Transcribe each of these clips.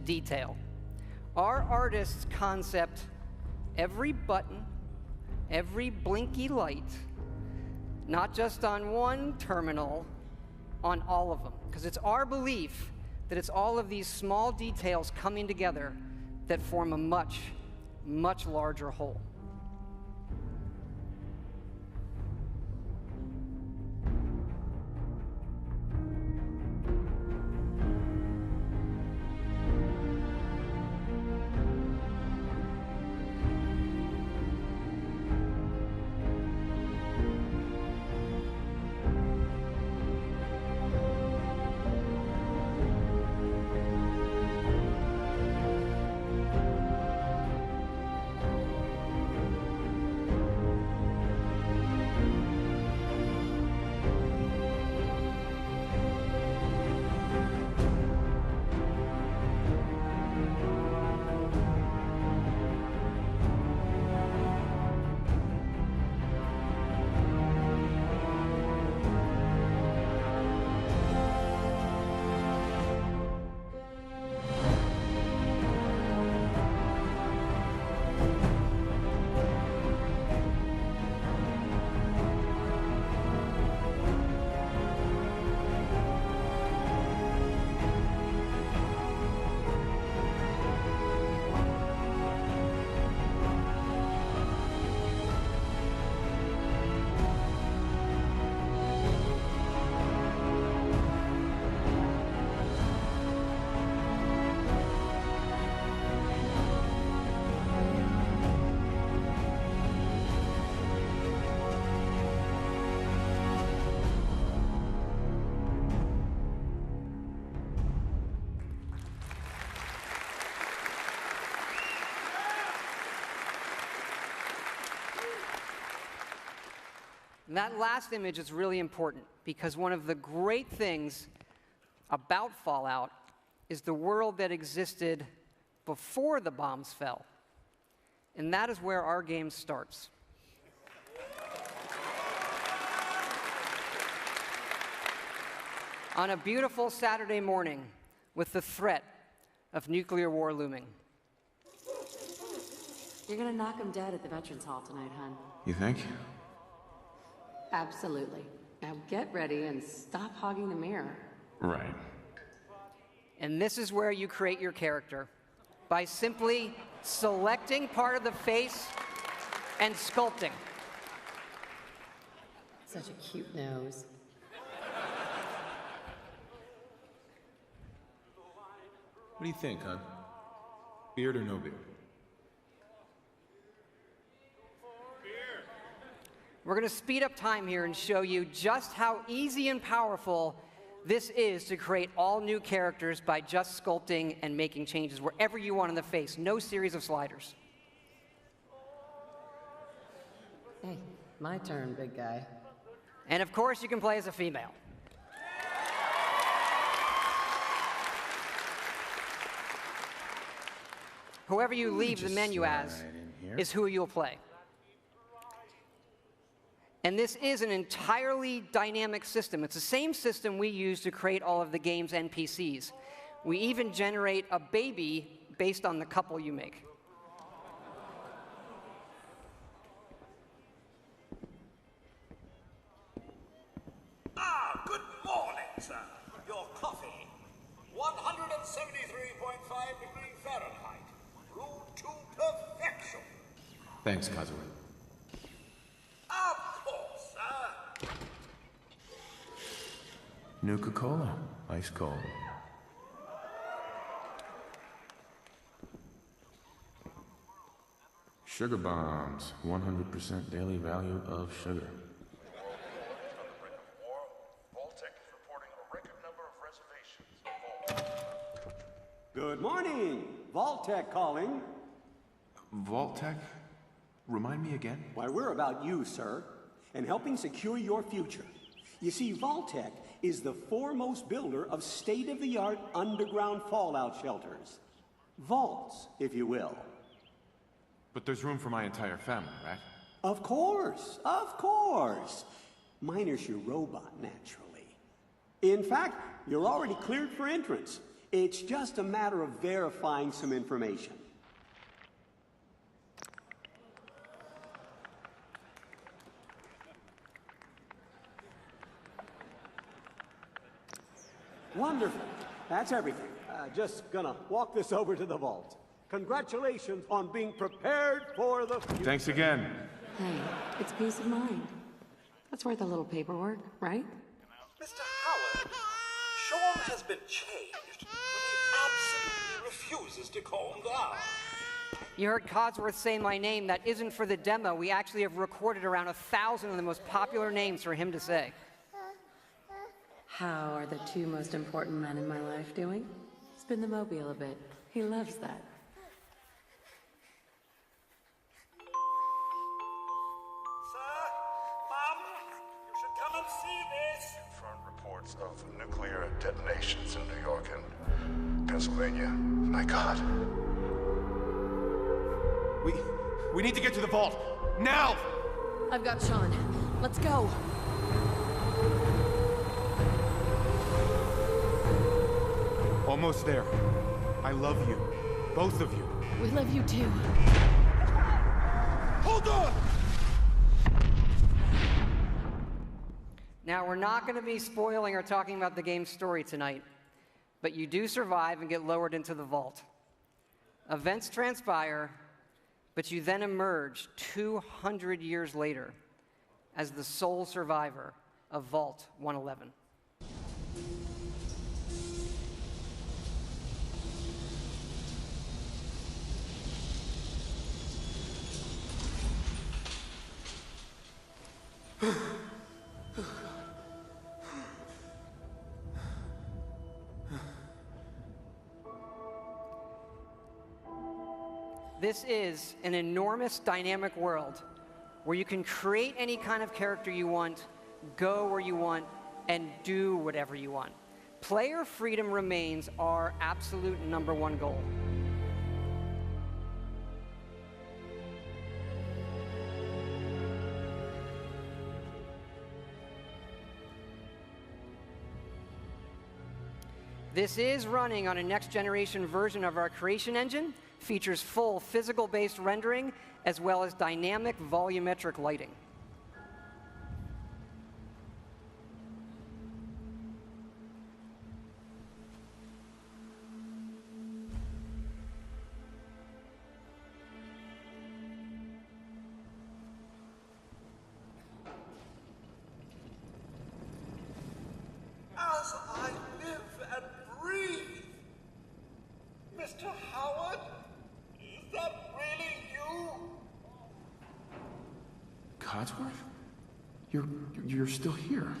detail. Our artists concept every button, every blinky light, not just on one terminal, on all of them. Because it's our belief that it's all of these small details coming together that form a much, much larger whole. And that last image is really important because one of the great things about Fallout is the world that existed before the bombs fell. And that is where our game starts. On a beautiful Saturday morning with the threat of nuclear war looming. You're gonna knock him dead at the Veterans Hall tonight, hon. You think? Absolutely. Now get ready and stop hogging the mirror. Right. And this is where you create your character, by simply selecting part of the face and sculpting. Such a cute nose. What do you think, hon? Beard or no beard? We're going to speed up time here and show you just how easy and powerful this is to create all new characters by just sculpting and making changes wherever you want in the face. No series of sliders. Hey, my turn, big guy. And of course, you can play as a female. Whoever you leave the menu as is who you'll play. And this is an entirely dynamic system. It's the same system we use to create all of the game's NPCs. We even generate a baby based on the couple you make. Ah, good morning, sir. Your coffee. 173.5 degrees Fahrenheit. Brewed to perfection. Thanks, Kazuya. Of course, sir. Nuka-Cola. Ice cold. Sugar bombs. 100% daily value of sugar. Vault-Tec is reporting a record number of reservations. Good morning. Vault-Tec calling. Vault-Tec? Remind me again? Why, we're about you, sir, and helping secure your future. You see, Vault-Tec is the foremost builder of state-of-the-art underground fallout shelters. Vaults, if you will. But there's room for my entire family, right? Of course, of course. Minus your robot, naturally. In fact, you're already cleared for entrance. It's just a matter of verifying some information. Wonderful. That's everything. Just gonna walk this over to the vault. Congratulations on being prepared for the future. Thanks again. Hey, it's peace of mind. That's worth a little paperwork, right? Mr. Howard, Sean has been changed, but he absolutely refuses to calm down. You heard Codsworth say my name. That isn't for the demo. We actually have recorded around 1,000 of the most popular names for him to say. How are the two most important men in my life doing? Spin the mobile a bit. He loves that. Sir, Mom, you should come and see this. Confirmed reports of nuclear detonations in New York and Pennsylvania. My God. We need to get to the vault. Now! I've got Sean. Let's go. Almost there. I love you. Both of you. We love you too. Hold on! Now, we're not going to be spoiling or talking about the game's story tonight, but you do survive and get lowered into the vault. Events transpire, but you then emerge 200 years later as the sole survivor of Vault 111. This is an enormous dynamic world where you can create any kind of character you want, go where you want, and do whatever you want. Player freedom remains our absolute #1 goal. This is running on a next-generation version of our creation engine, features full physical-based rendering, as well as dynamic volumetric lighting. As I live and breathe. Mr. Howard, is that really you? Codsworth? You're still here.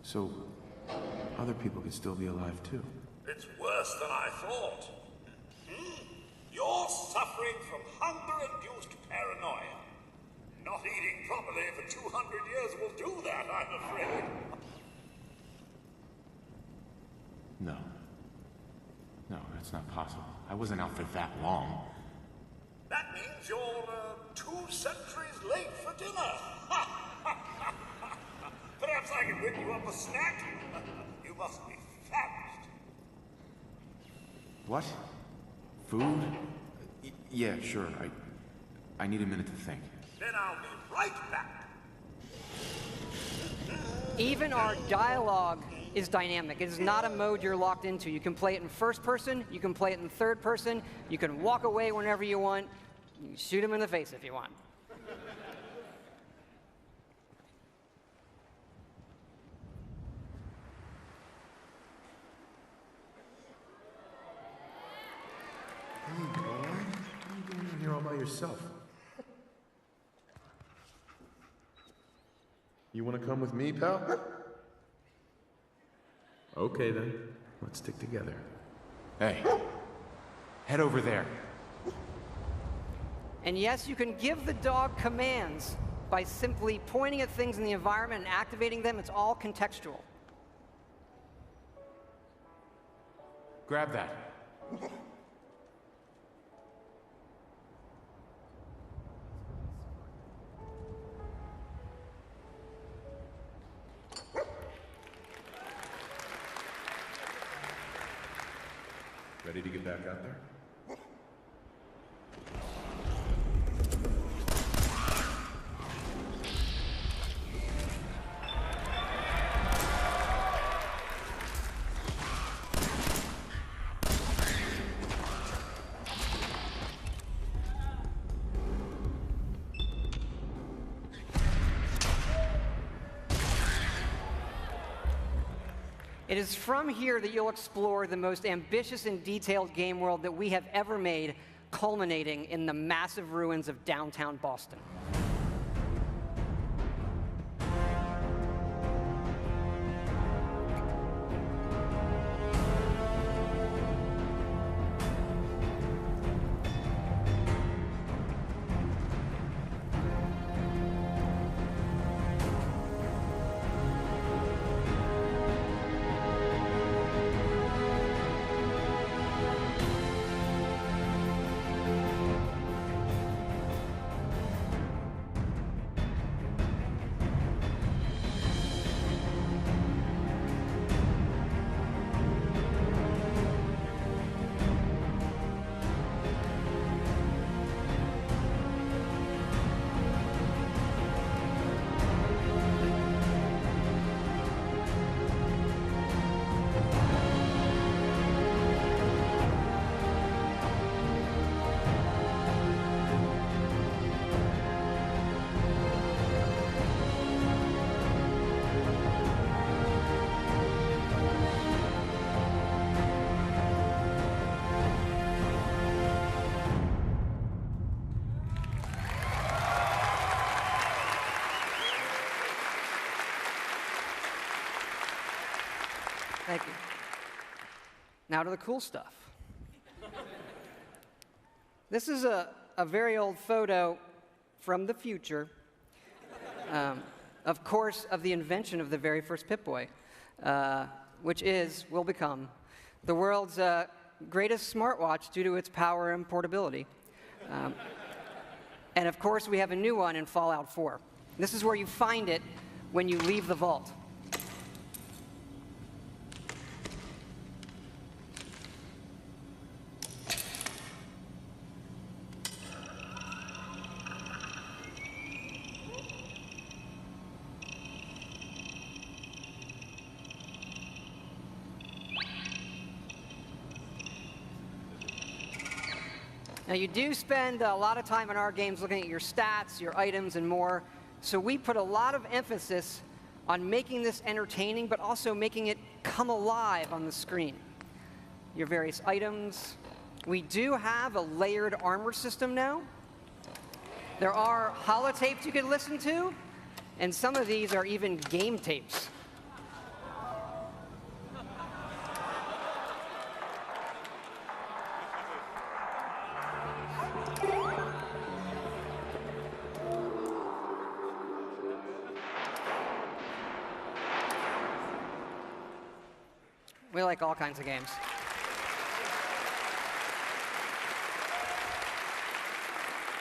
So, other people could still be alive too. It's worse than I thought. You're suffering from hunger-induced paranoia. Not eating properly for 200 years will do that, I'm afraid. No. No, that's not possible. I wasn't out for that long. That means you're 2 centuries late for dinner. Perhaps I can whip you up a snack. You must be famished. What? Food? Yeah, sure. I need a minute to think. Then I'll be right back. Even our dialogue is dynamic. It is not a mode you're locked into. You can play it in first person, you can play it in third person, you can walk away whenever you want, you can shoot him in the face if you want. Hey, boy. What are you doing in here all by yourself? You want to come with me, pal? Okay, then. Let's stick together. Hey, head over there. And yes, you can give the dog commands by simply pointing at things in the environment and activating them. It's all contextual. Grab that. back out there? It is from here that you'll explore the most ambitious and detailed game world that we have ever made, culminating in the massive ruins of downtown Boston. Thank you. Now to the cool stuff. This is a very old photo from the future, of course, of the invention of the very first Pip-Boy, which will become the world's greatest smartwatch due to its power and portability. And of course, we have a new one in Fallout 4. This is where you find it when you leave the vault. Now, you do spend a lot of time in our games looking at your stats, your items, and more, so we put a lot of emphasis on making this entertaining, but also making it come alive on the screen. Your various items. We do have a layered armor system now. There are holotapes you can listen to, and some of these are even game tapes. We like all kinds of games.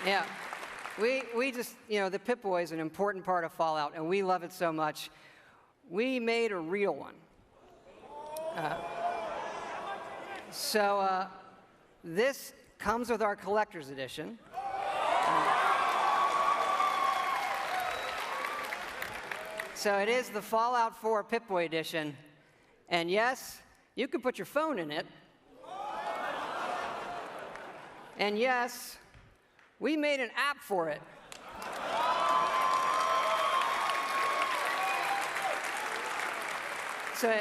Yeah, we just, the Pip-Boy is an important part of Fallout, and we love it so much. We made a real one. So this comes with our collector's edition. So it is the Fallout 4 Pip-Boy edition. And yes, you can put your phone in it. And yes, we made an app for it. So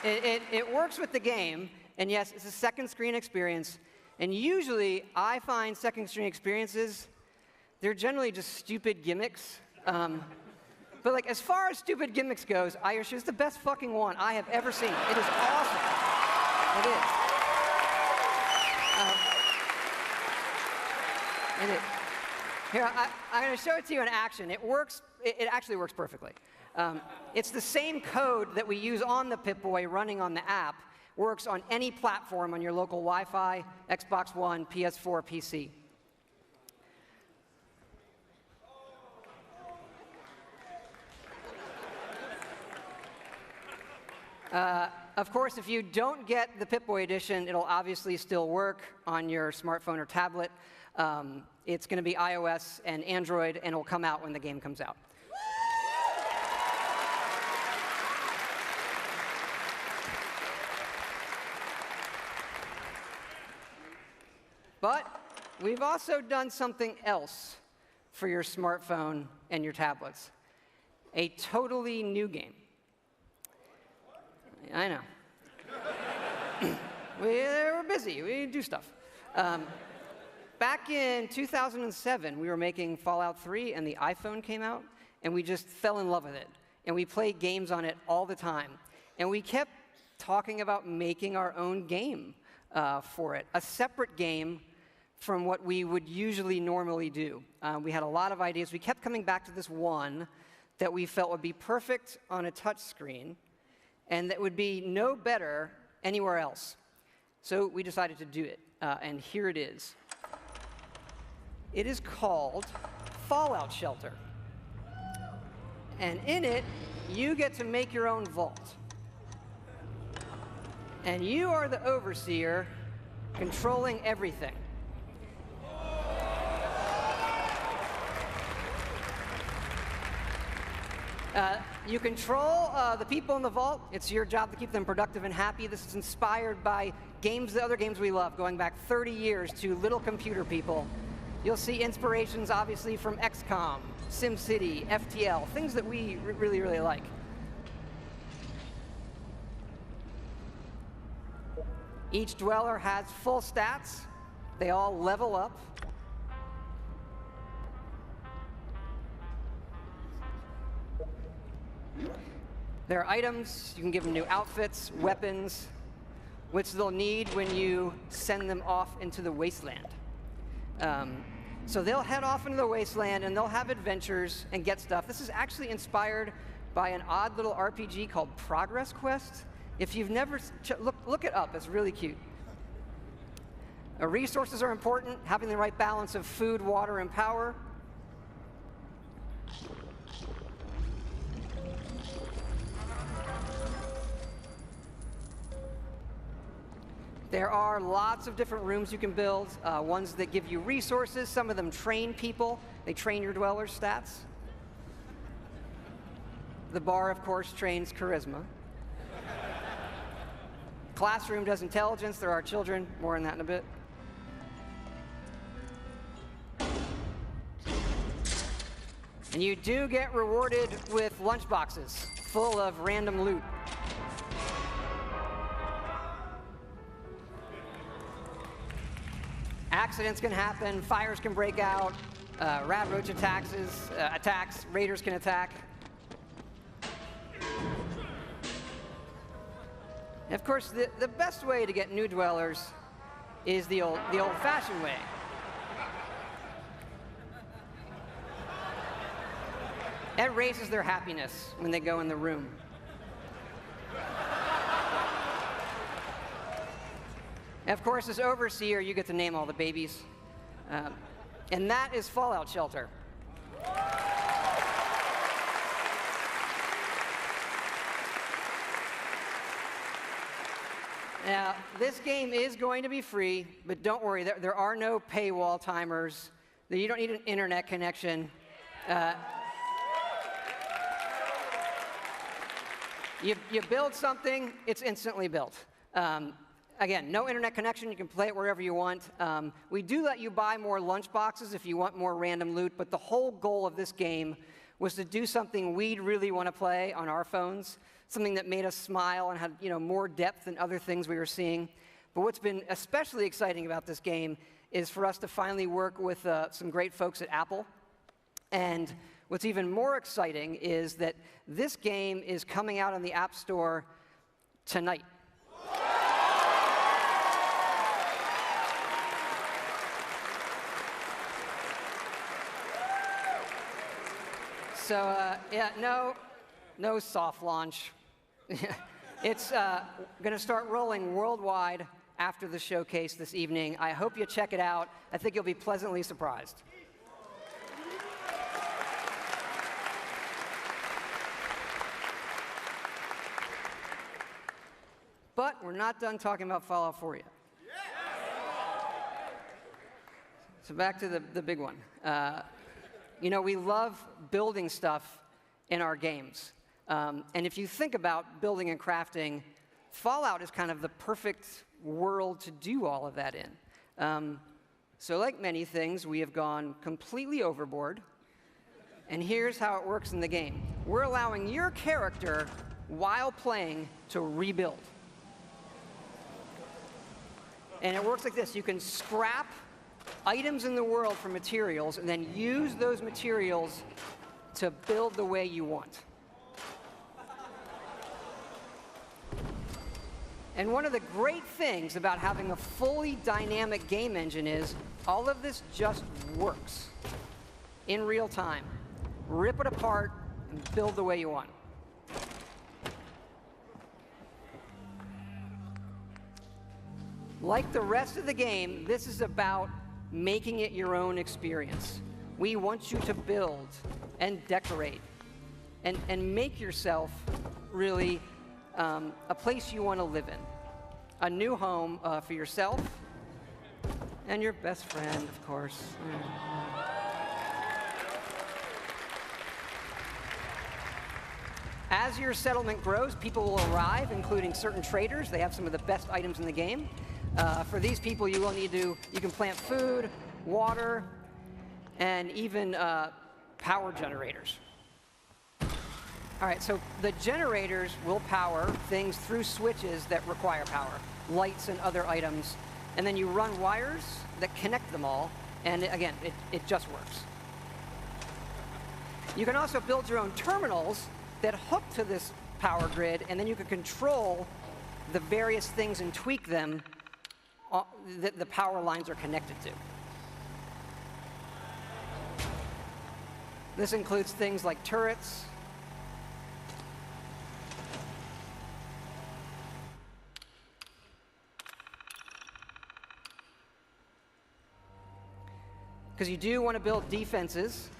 it works with the game, and yes, it's a second screen experience. And usually, I find second screen experiences, they're generally just stupid gimmicks. But like, as far as stupid gimmicks goes, I assure it's the best fucking one I have ever seen. It is awesome. It is. It is. Here, I'm going to show it to you in action. It works. It actually works perfectly. It's the same code that we use on the Pip-Boy running on the app. Works on any platform on your local Wi-Fi, Xbox One, PS4, PC. Of course, if you don't get the Pip-Boy edition, it'll obviously still work on your smartphone or tablet. It's going to be iOS and Android, and it'll come out when the game comes out. But we've also done something else for your smartphone and your tablets. A totally new game. I know. We're busy. We do stuff. Back in 2007, we were making Fallout 3, and the iPhone came out, and we just fell in love with it. And we played games on it all the time. And we kept talking about making our own game for it, a separate game from what we would usually normally do. We had a lot of ideas. We kept coming back to this one that we felt would be perfect on a touch screen and that would be no better anywhere else. So we decided to do it, and here it is. It is called Fallout Shelter. And in it, you get to make your own vault. And you are the overseer controlling everything. You control the people in the vault. It's your job to keep them productive and happy. This is inspired by the other games we love, going back 30 years to Little Computer People. You'll see inspirations, obviously, from XCOM, SimCity, FTL, things that we really, really like. Each dweller has full stats. They all level up. There are items. You can give them new outfits, weapons, which they'll need when you send them off into the wasteland. So they'll head off into the wasteland, and they'll have adventures and get stuff. This is actually inspired by an odd little RPG called Progress Quest. If you've never look it up, it's really cute. Resources are important, having the right balance of food, water, and power. There are lots of different rooms you can build, ones that give you resources. Some of them train people. They train your dwellers' stats. The bar, of course, trains charisma. Classroom does intelligence. There are children. More on that in a bit. And you do get rewarded with lunchboxes full of random loot. Accidents can happen, fires can break out, rat roach attacks, raiders can attack. And of course, the best way to get new dwellers is the old-fashioned way. It raises their happiness when they go in the room. And of course, as overseer, you get to name all the babies. And that is Fallout Shelter. Now, this game is going to be free, but don't worry, there are no paywall timers. You don't need an internet connection. You build something, it's instantly built. Again, no internet connection. You can play it wherever you want. We do let you buy more lunch boxes if you want more random loot, but the whole goal of this game was to do something we'd really want to play on our phones, something that made us smile and had more depth than other things we were seeing. But what's been especially exciting about this game is for us to finally work with some great folks at Apple. And what's even more exciting is that this game is coming out on the App Store tonight. So, yeah, no soft launch. It's going to start rolling worldwide after the showcase this evening. I hope you check it out. I think you'll be pleasantly surprised. But we're not done talking about Fallout 4 yet. So back to the big one. You know, we love building stuff in our games. And if you think about building and crafting, Fallout is kind of the perfect world to do all of that in. So like many things, we have gone completely overboard. And here's how it works in the game. We're allowing your character, while playing, to rebuild. And it works like this. You can scrap items in the world for materials and then use those materials to build the way you want. And one of the great things about having a fully dynamic game engine is all of this just works in real time. Rip it apart and build the way you want. Like the rest of the game, this is about making it your own experience. We want you to build and decorate and make yourself really a place you want to live in. A new home for yourself and your best friend, of course. As your settlement grows, people will arrive, including certain traders. They have some of the best items in the game. For these people, you can plant food, water, and even power generators. All right, so the generators will power things through switches that require power, lights and other items. And then you run wires that connect them all, and again, it just works. You can also build your own terminals that hook to this power grid, and then you can control the various things and tweak them that the power lines are connected to. This includes things like turrets, because you do want to build defenses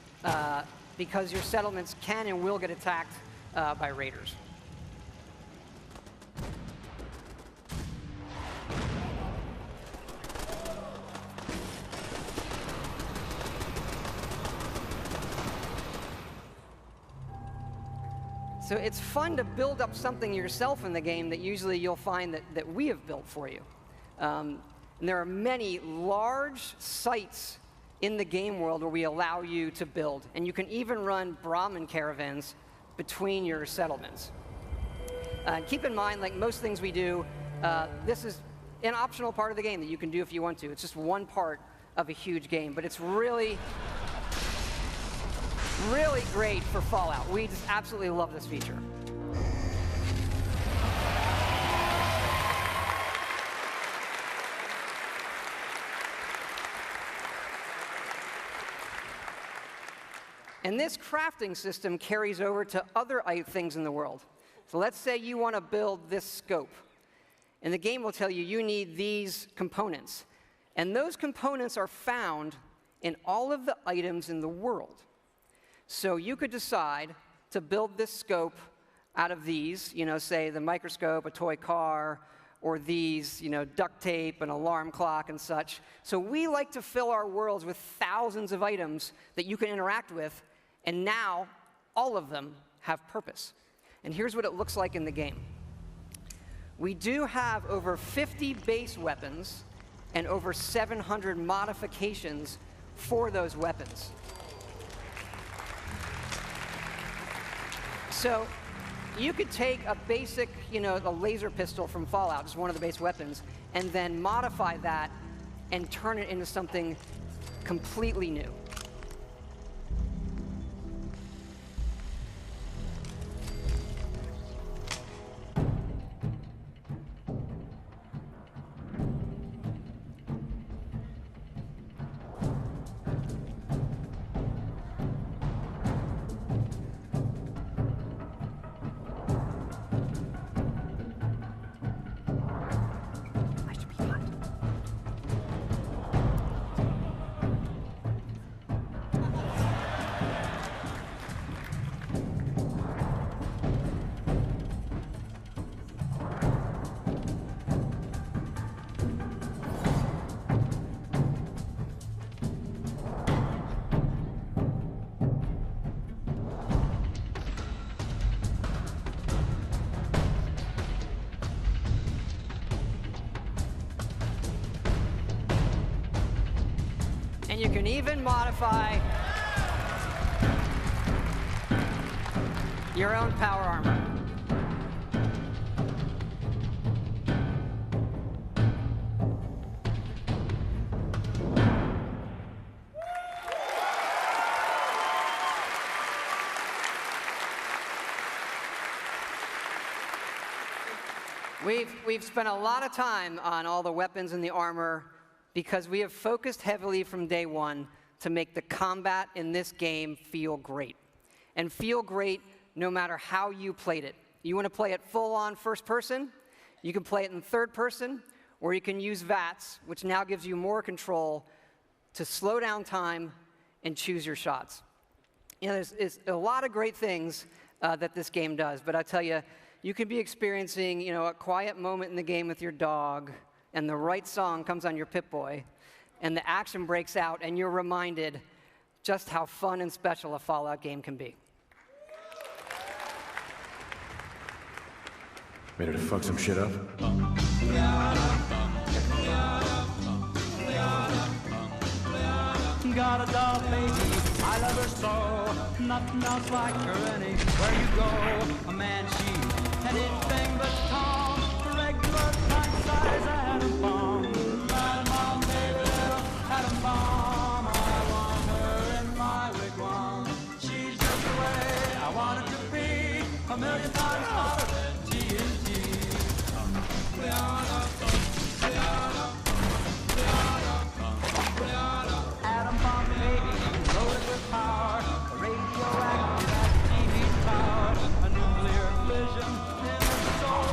because your settlements can and will get attacked by raiders. So it's fun to build up something yourself in the game that usually you'll find that we have built for you. And there are many large sites in the game world where we allow you to build. And you can even run Brahmin caravans between your settlements. Keep in mind, like most things we do, this is an optional part of the game that you can do if you want to. It's just one part of a huge game, but it's really great for Fallout. We just absolutely love this feature. And this crafting system carries over to other things in the world. So let's say you want to build this scope. And the game will tell you you need these components. And those components are found in all of the items in the world. So you could decide to build this scope out of these, say the microscope, a toy car, or these, duct tape, an alarm clock, and such. So we like to fill our worlds with thousands of items that you can interact with, and now all of them have purpose. And here's what it looks like in the game. We do have over 50 base weapons and over 700 modifications for those weapons. So you could take a basic, a laser pistol from Fallout, just one of the base weapons, and then modify that and turn it into something completely new. And you can even modify your own power armor. We've spent a lot of time on all the weapons and the armor because we have focused heavily from day one to make the combat in this game feel great. And feel great no matter how you played it. You want to play it full-on first person, you can play it in third person, or you can use VATS, which now gives you more control to slow down time and choose your shots. You know, there's a lot of great things that this game does, but I tell you, you could be experiencing, you know, a quiet moment in the game with your dog, and the right song comes on your Pip-Boy, and the action breaks out, and you're reminded just how fun and special a Fallout game can be. Ready to fuck some shit up? Got a doll, baby, I love her so. Nothing else like her anywhere you go. A man, she's anything but calm. The regular pint size atom bomb. Atom bomb, baby, little atom bomb. I want her in my wigwam. She's just the way I want it to be. A million times hotter than TNT. Atom bomb, baby, loaded with power. A radioactive at TV tower. A nuclear fission in the soul.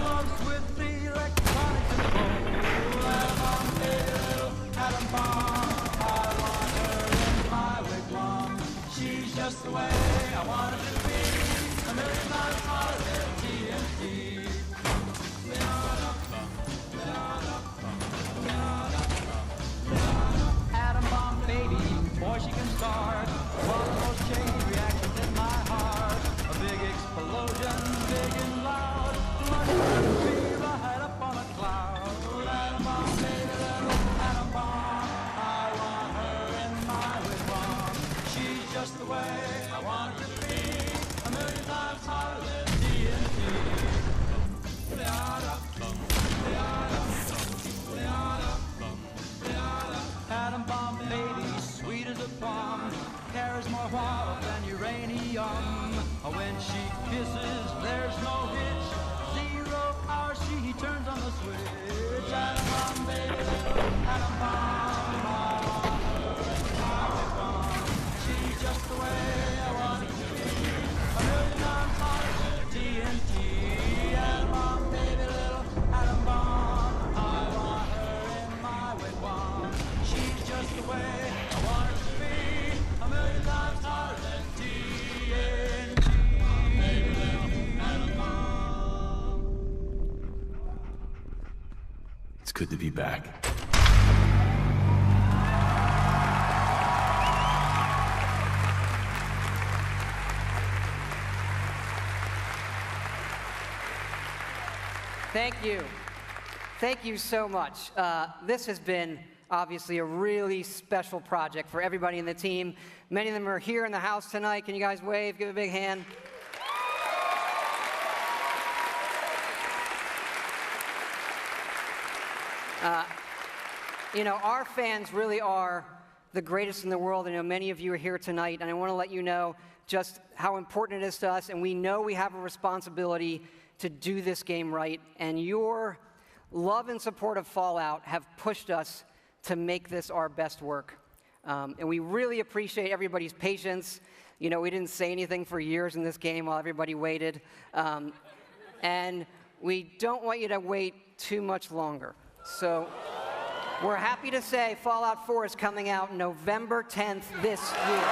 Loves with the electronic control. Atom bomb, baby, little atom bomb. I want her in my wigwam. She's just the way I want it to be. A million times hotter than TNT. Atom bomb, baby, boy, she can start one of those chain reactions in my heart. A big explosion, big and loud, like a tree right up on a cloud. Atom bomb, baby, little atom bomb. I want her in my wigwam. She's just the way I want her to be. A million times hotter than TNT. Atom bomb, baby, sweet as a plum, carries more water than uranium. When she kisses, there's no hitch. 0 hour, she turns on the switch. Atom bomb, baby, little atom bomb. I want her in my wigwam. She's just the way I want it to be. A million times hotter than TNT. Atom bomb, baby, little atom bomb. I want her in my wigwam. She's just the way I want her to be. A million times hotter than TNT. Baby, little atom bomb. It's good to be back. Thank you. Thank you so much. This has been obviously a really special project for everybody in the team. Many of them are here in the house tonight. Can you guys wave? Give a big hand. You know, our fans really are the greatest in the world. I know many of you are here tonight, and I want to let you know just how important it is to us, and we know we have a responsibility to do this game right, and your love and support of Fallout have pushed us to make this our best work. And we really appreciate everybody's patience. You know, we didn't say anything for years in this game while everybody waited. And we don't want you to wait too much longer. So we're happy to say Fallout 4 is coming out November 10th this year.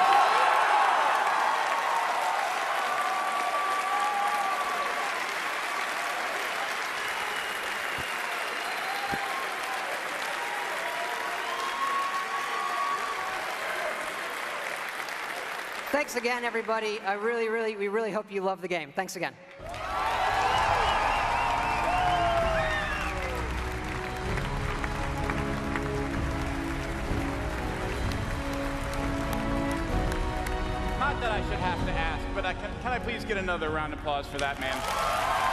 Thanks again, everybody. We really hope you love the game. Thanks again. that I should have to ask, but can I please get another round of applause for that man?